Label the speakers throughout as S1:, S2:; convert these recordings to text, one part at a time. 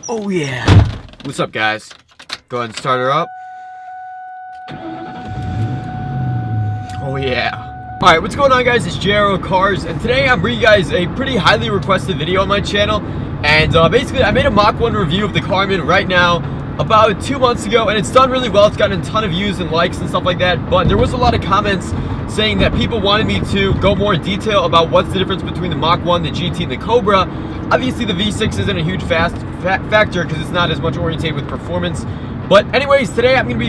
S1: Oh yeah. What's up, guys? Go ahead and start her up. Oh yeah. Alright, what's going on, guys? It's JRO Cars, and today I'm bringing you guys a pretty highly requested video on my channel. And basically, I made a Mach 1 review of the car I'm in right now about 2 months ago, and it's done really well. It's gotten a ton of views and likes and stuff like that, but there was a lot of comments saying that people wanted me to go more in detail about what's the difference between the Mach 1, the GT, and the Cobra. Obviously, the V6 isn't a huge factor because it's not as much oriented with performance. But anyways, today I'm going to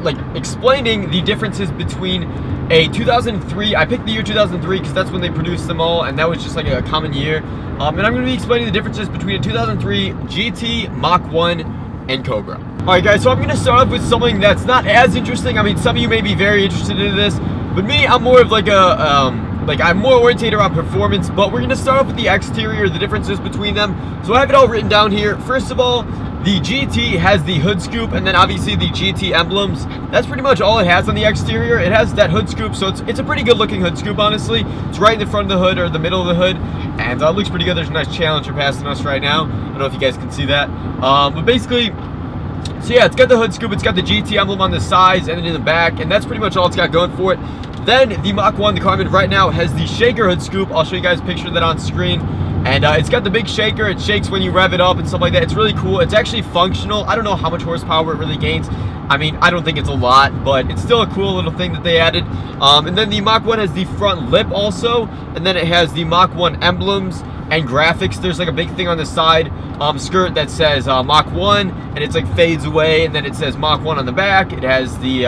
S1: be explaining the differences between a 2003, I picked the year 2003 because that's when they produced them all, and that was just like a common year. And I'm going to be explaining the differences between a 2003 GT, Mach 1, and Cobra. Alright guys, so I'm going to start off with something that's not as interesting. I mean, some of you may be very interested in this, but me, I'm more of like I'm more oriented around performance. But we're going to start off with the exterior, the differences between them. So I have it all written down here. First of all, the GT has the hood scoop, and then obviously the GT emblems. That's pretty much all it has on the exterior. It has that hood scoop, so it's a pretty good looking hood scoop, honestly. It's right in the front of the hood, or the middle of the hood, and it looks pretty good. There's a nice Challenger passing us right now. I don't know if you guys can see that. But basically, so yeah, it's got the hood scoop, it's got the GT emblem on the sides and then in the back, and that's pretty much all it's got going for it. Then the Mach 1, the car I'm in right now, has the shaker hood scoop. I'll show you guys a picture of that on screen. And it's got the big shaker. It shakes when you rev it up and stuff like that. It's really cool. It's actually functional. I don't know how much horsepower it really gains. I mean, I don't think it's a lot, but it's still a cool little thing that they added. And then the Mach 1 has the front lip also. And then it has the Mach 1 emblems and graphics. There's like a big thing on the side skirt that says Mach 1, and it's like fades away. And then it says Mach 1 on the back. It has the...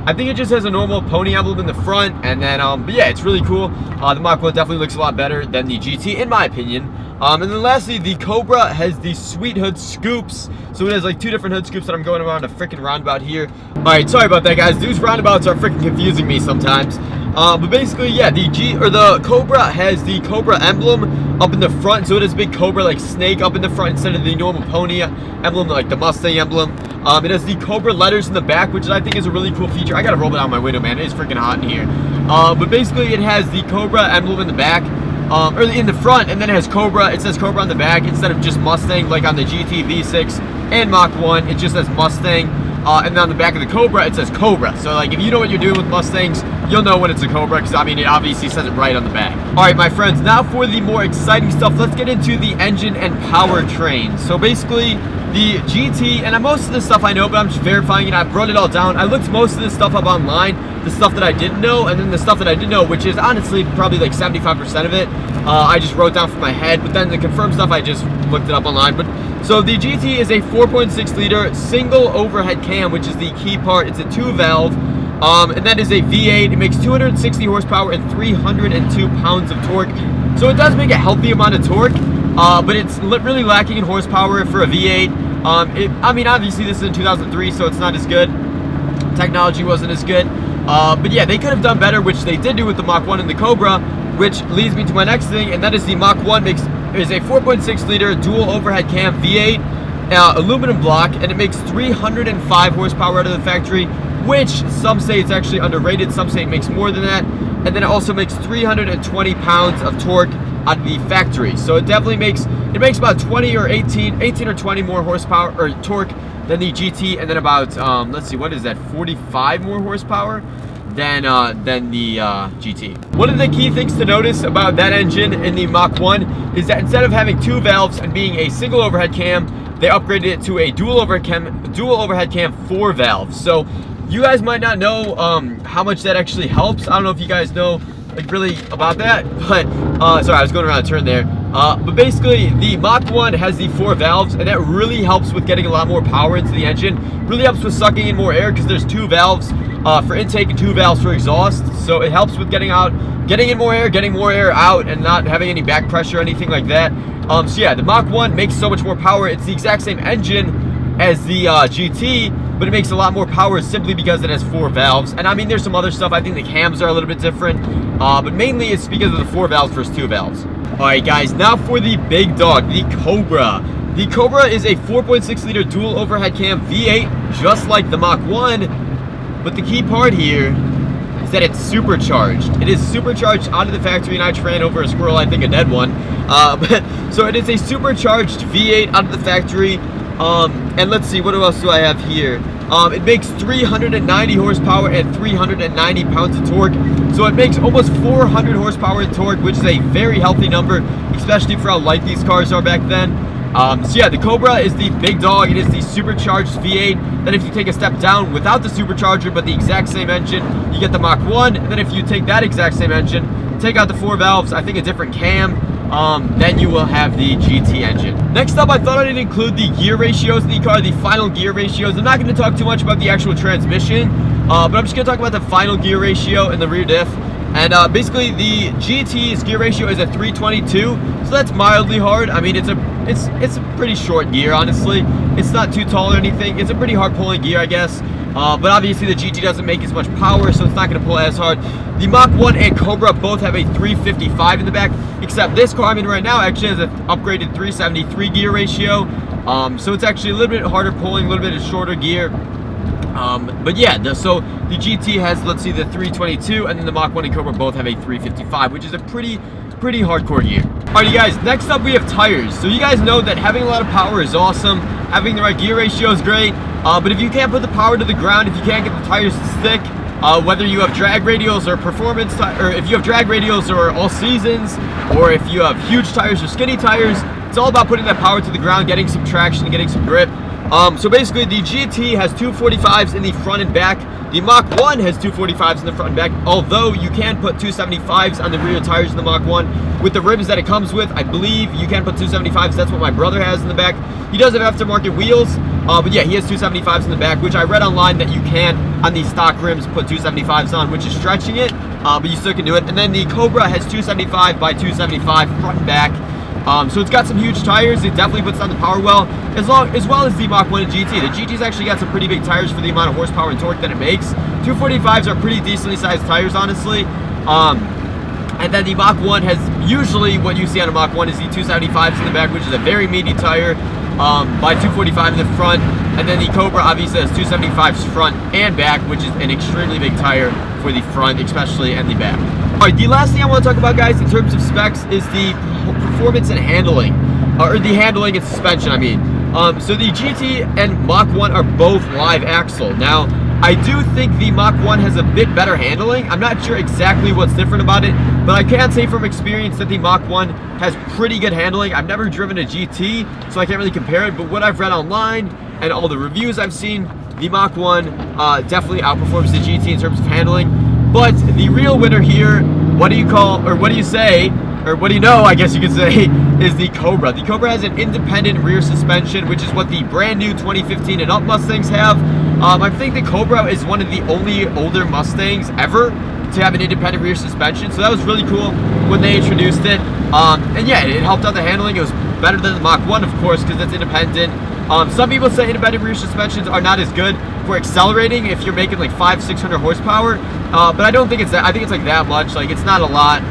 S1: I think it just has a normal pony emblem in the front, and then, but yeah, it's really cool. The Mach 1 definitely looks a lot better than the GT, in my opinion. And then lastly, the Cobra has the sweet hood scoops. So it has like two different hood scoops that I'm going around a freaking roundabout here. Alright, sorry about that, guys. These roundabouts are freaking confusing me sometimes. But basically, yeah, the Cobra has the Cobra emblem up in the front. So it has a big Cobra like snake up in the front instead of the normal pony emblem, like the Mustang emblem. It has the Cobra letters in the back, which I think is a really cool feature. I gotta roll it out my window, man. It is freaking hot in here. But basically, it has the Cobra emblem in the back, or in the front, and then it has Cobra. It says Cobra on the back instead of just Mustang, like on the GT, V6, and Mach 1. It just says Mustang. And then on the back of the Cobra, it says Cobra. So, like, if you know what you're doing with Mustangs, you'll know when it's a Cobra, because, I mean, it obviously says it right on the back. Alright, my friends, now for the more exciting stuff, let's get into the engine and powertrain. So, basically, the GT, and most of this stuff I know, but I'm just verifying it. I wrote it all down. I looked most of this stuff up online, the stuff that I didn't know, and then the stuff that I did know, which is honestly probably like 75% of it, I just wrote down from my head, but then the confirmed stuff, I just looked it up online. But so the GT is a 4.6 liter single overhead cam, which is the key part. It's a 2-valve, and that is a V8. It makes 260 horsepower and 302 pounds of torque. So it does make a healthy amount of torque, but it's really lacking in horsepower for a V8. I mean, obviously this is in 2003, so it's not as good. Technology wasn't as good. But yeah, they could have done better, which they did do with the Mach 1 and the Cobra, which leads me to my next thing, and that is the Mach 1 is a 4.6 liter dual overhead cam V8 aluminum block, and it makes 305 horsepower out of the factory, which some say it's actually underrated, some say it makes more than that. And then it also makes 320 pounds of torque out of the factory. So it definitely makes about 20 or 18 or 20 more horsepower or torque than the GT, and then about let's see, what is that, 45 more horsepower than the GT. One of the key things to notice about that engine in the Mach 1 is that instead of having 2 valves and being a single overhead cam, they upgraded it to a dual overhead cam 4 valves. So you guys might not know how much that actually helps. I don't know if you guys know like really about that, but sorry, I was going around a turn there. But basically, the Mach 1 has the 4 valves, and that really helps with getting a lot more power into the engine. Really helps with sucking in more air, because there's 2 valves for intake and 2 valves for exhaust. So it helps with getting in more air, getting more air out, and not having any back pressure or anything like that. So yeah, the Mach 1 makes so much more power. It's the exact same engine as the GT, but it makes a lot more power simply because it has 4 valves. And I mean, there's some other stuff. I think the cams are a little bit different, but mainly it's because of the 4 valves versus 2 valves. Alright guys, now for the big dog, the Cobra. The Cobra is a 4.6 liter dual overhead cam V8, just like the Mach 1, but the key part here is that it's supercharged. It is supercharged out of the factory, and I ran over a squirrel, I think a dead one. So it is a supercharged V8 out of the factory. And let's see, what else do I have here? It makes 390 horsepower and 390 pounds of torque. So it makes almost 400 horsepower in torque, which is a very healthy number, especially for how light these cars are back then. So yeah, the Cobra is the big dog. It is the supercharged V8. Then if you take a step down without the supercharger, but the exact same engine, you get the Mach 1. And then if you take that exact same engine, take out the 4 valves, I think a different cam, then you will have the GT engine. Next up, I thought I'd include the gear ratios in the car, the final gear ratios. I'm not going to talk too much about the actual transmission, but I'm just going to talk about the final gear ratio and the rear diff. And basically, the GT's gear ratio is a 322, so that's mildly hard. I mean, it's a pretty short gear, honestly. It's not too tall or anything. It's a pretty hard pulling gear, I guess. But obviously, the GT doesn't make as much power, so it's not going to pull as hard. The Mach 1 and Cobra both have a 355 in the back, except this car I'm in right now actually has an upgraded 373 gear ratio. So it's actually a little bit harder pulling, a little bit of shorter gear. But yeah, so the GT has, let's see, the 322, and then the Mach 1 and Cobra both have a 355, which is a pretty hardcore gear. Alright, you guys, next up we have tires. So you guys know that having a lot of power is awesome, having the right gear ratio is great, but if you can't put the power to the ground, if you can't get the tires to stick, whether you have drag radials or performance, or if you have drag radials or all seasons, or if you have huge tires or skinny tires, it's all about putting that power to the ground, getting some traction, getting some grip. So basically, the GT has 245s in the front and back. The Mach 1 has 245s in the front and back, although you can put 275s on the rear tires in the Mach 1. With the rims that it comes with, I believe you can put 275s. That's what my brother has in the back. He does have aftermarket wheels, but yeah, he has 275s in the back, which I read online that you can, on these stock rims, put 275s on, which is stretching it, but you still can do it. And then the Cobra has 275 by 275 front and back. So it's got some huge tires. It definitely puts on the power well, as well as the Mach 1 and GT. The GT's actually got some pretty big tires for the amount of horsepower and torque that it makes. 245s are pretty decently sized tires, honestly. And then the Mach 1 has usually what you see on a Mach 1 is the 275s in the back, which is a very meaty tire, by 245 in the front. And then the Cobra obviously has 275s front and back, which is an extremely big tire for the front, especially, and the back. Alright, the last thing I want to talk about, guys, in terms of specs is the performance and handling, or the handling and suspension, I mean. So the GT and Mach 1 are both live axle. Now, I do think the Mach 1 has a bit better handling. I'm not sure exactly what's different about it, but I can say from experience that the Mach 1 has pretty good handling. I've never driven a GT, so I can't really compare it, but what I've read online and all the reviews I've seen, the Mach 1 definitely outperforms the GT in terms of handling. But the real winner here, what do you say, or what do you know, I guess you could say, is the Cobra. The Cobra has an independent rear suspension, which is what the brand new 2015 and up Mustangs have. I think the Cobra is one of the only older Mustangs ever to have an independent rear suspension, so that was really cool when they introduced it. And yeah, it helped out the handling. It was better than the Mach 1, of course, because it's independent. Some people say independent rear suspensions are not as good for accelerating if you're making like 500-600 horsepower, but I don't think it's that. I think it's like that much. Like, it's not a lot.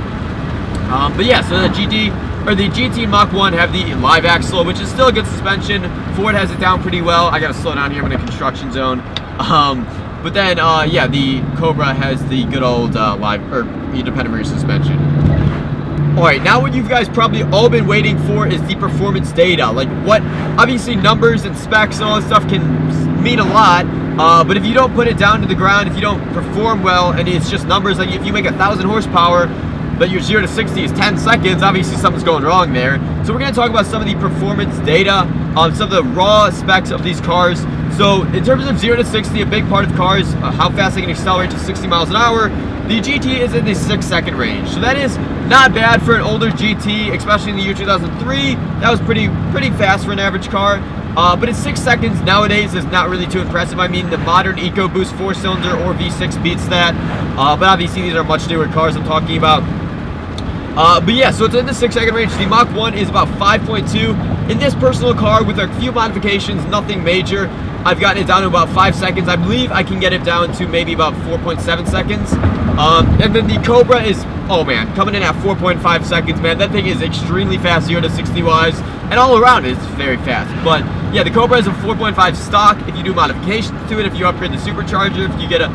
S1: But yeah, so the GT and Mach 1 have the live axle, which is still a good suspension. Ford has it down pretty well. I gotta slow down here. I'm in a construction zone. But then, yeah, the Cobra has the good old independent rear suspension. Alright, now what you guys probably all been waiting for is the performance data. Like, what, obviously numbers and specs and all this stuff can mean a lot, but if you don't put it down to the ground, if you don't perform well, and it's just numbers, like if you make 1,000 horsepower, but your 0 to 60 is 10 seconds, obviously something's going wrong there. So we're going to talk about some of the performance data, some of the raw specs of these cars. So in terms of 0 to 60, a big part of cars, how fast they can accelerate to 60 miles an hour, the GT is in the 6-second range. So that is not bad for an older GT, especially in the year 2003. That was pretty fast for an average car. But at 6 seconds nowadays is not really too impressive. I mean, the modern EcoBoost 4-cylinder or V6 beats that. But obviously these are much newer cars I'm talking about. But yeah, so it's in the 6-second range. The Mach 1 is about 5.2. In this personal car, with a few modifications, nothing major, I've gotten it down to about 5 seconds. I believe I can get it down to maybe about 4.7 seconds. And then the Cobra is, oh man, coming in at 4.5 seconds, man. That thing is extremely fast, 0 to 60 wise, and all around it's very fast. But yeah, the Cobra is a 4.5 stock. If you do modifications to it, if you upgrade the supercharger, if you get a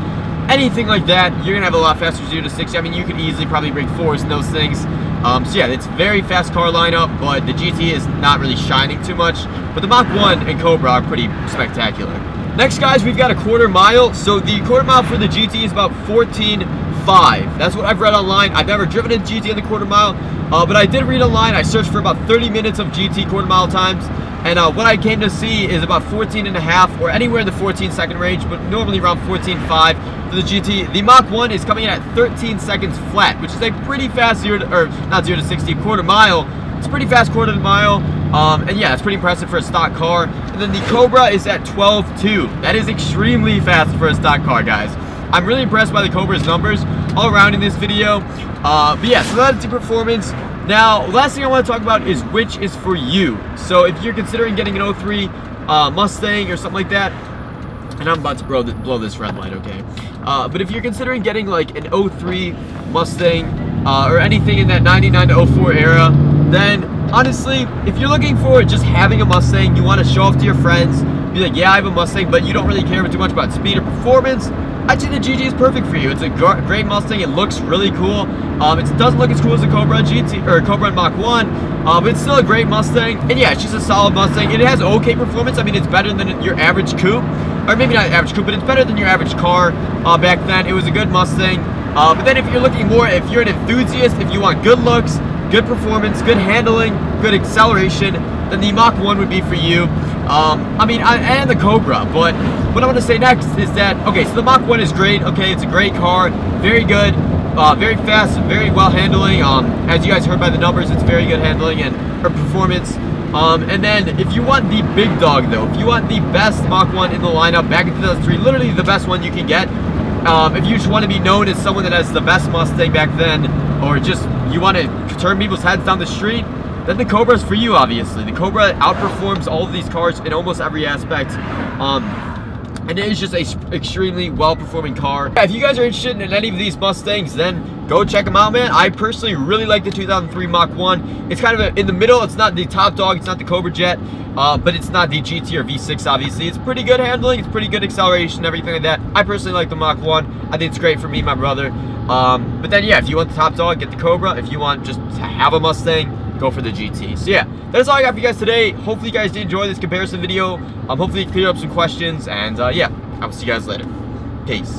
S1: anything like that, you're gonna have a lot faster 0 to 60. I mean, you could easily probably break 4s and those things. So yeah, it's very fast car lineup, but the GT is not really shining too much. But the Mach 1 and Cobra are pretty spectacular. Next, guys, we've got a quarter mile. So the quarter mile for the GT is about 14.5. That's what I've read online. I've never driven a GT in the quarter mile, but I did read online. I searched for about 30 minutes of GT quarter mile times, and what I came to see is about 14.5 or anywhere in the 14-second range, but normally around 14.5 for the GT. The Mach 1 is coming in at 13 seconds flat, which is a pretty fast not 0 to 60, quarter mile. It's a pretty fast quarter mile, and yeah, it's pretty impressive for a stock car. And then the Cobra is at 12.2. That is extremely fast for a stock car, guys. I'm really impressed by the Cobra's numbers all around in this video. But yeah, so that's the performance. Now, last thing I want to talk about is which is for you. So if you're considering getting an 03 Mustang or something like that, and I'm about to blow this red light, okay? But if you're considering getting like an 03 Mustang or anything in that 99 to 04 era, then honestly, if you're looking for just having a Mustang, you want to show off to your friends, be like, yeah, I have a Mustang, but you don't really care too much about speed or performance, I'd say the GT is perfect for you. It's a great Mustang. It looks really cool. It doesn't look as cool as the Cobra GT or Cobra and Mach 1, but it's still a great Mustang. And yeah, it's just a solid Mustang. It has okay performance. I mean, it's better than your average coupe, or maybe not average coupe, but it's better than your average car. Back then, it was a good Mustang. But then, if you're looking more, if you're an enthusiast, if you want good looks, good performance, good handling, good acceleration, then the Mach 1 would be for you. And the Cobra. But what I want to say next is that, okay, so the Mach 1 is great. Okay, it's a great car, very good, very fast, very well handling. As you guys heard by the numbers, it's very good handling and performance. And then if you want the big dog, though, if you want the best Mach 1 in the lineup back in 2003, literally the best one you can get, if you just want to be known as someone that has the best Mustang back then, or just you want to turn people's heads down the street, then the Cobra is for you, obviously. The Cobra outperforms all of these cars in almost every aspect. And it is just an extremely well-performing car. If you guys are interested in any of these Mustangs, then go check them out, man. I personally really like the 2003 Mach 1. It's kind of in the middle. It's not the top dog. It's not the Cobra Jet, but it's not the GT or V6, obviously. It's pretty good handling. It's pretty good acceleration, everything like that. I personally like the Mach 1. I think it's great for me and my brother. But then, yeah, if you want the top dog, get the Cobra. If you want just to have a Mustang, go for the GT. So yeah, that's all I got for you guys today. Hopefully you guys did enjoy this comparison video. Hopefully it cleared up some questions, and yeah, I will see you guys later. Peace.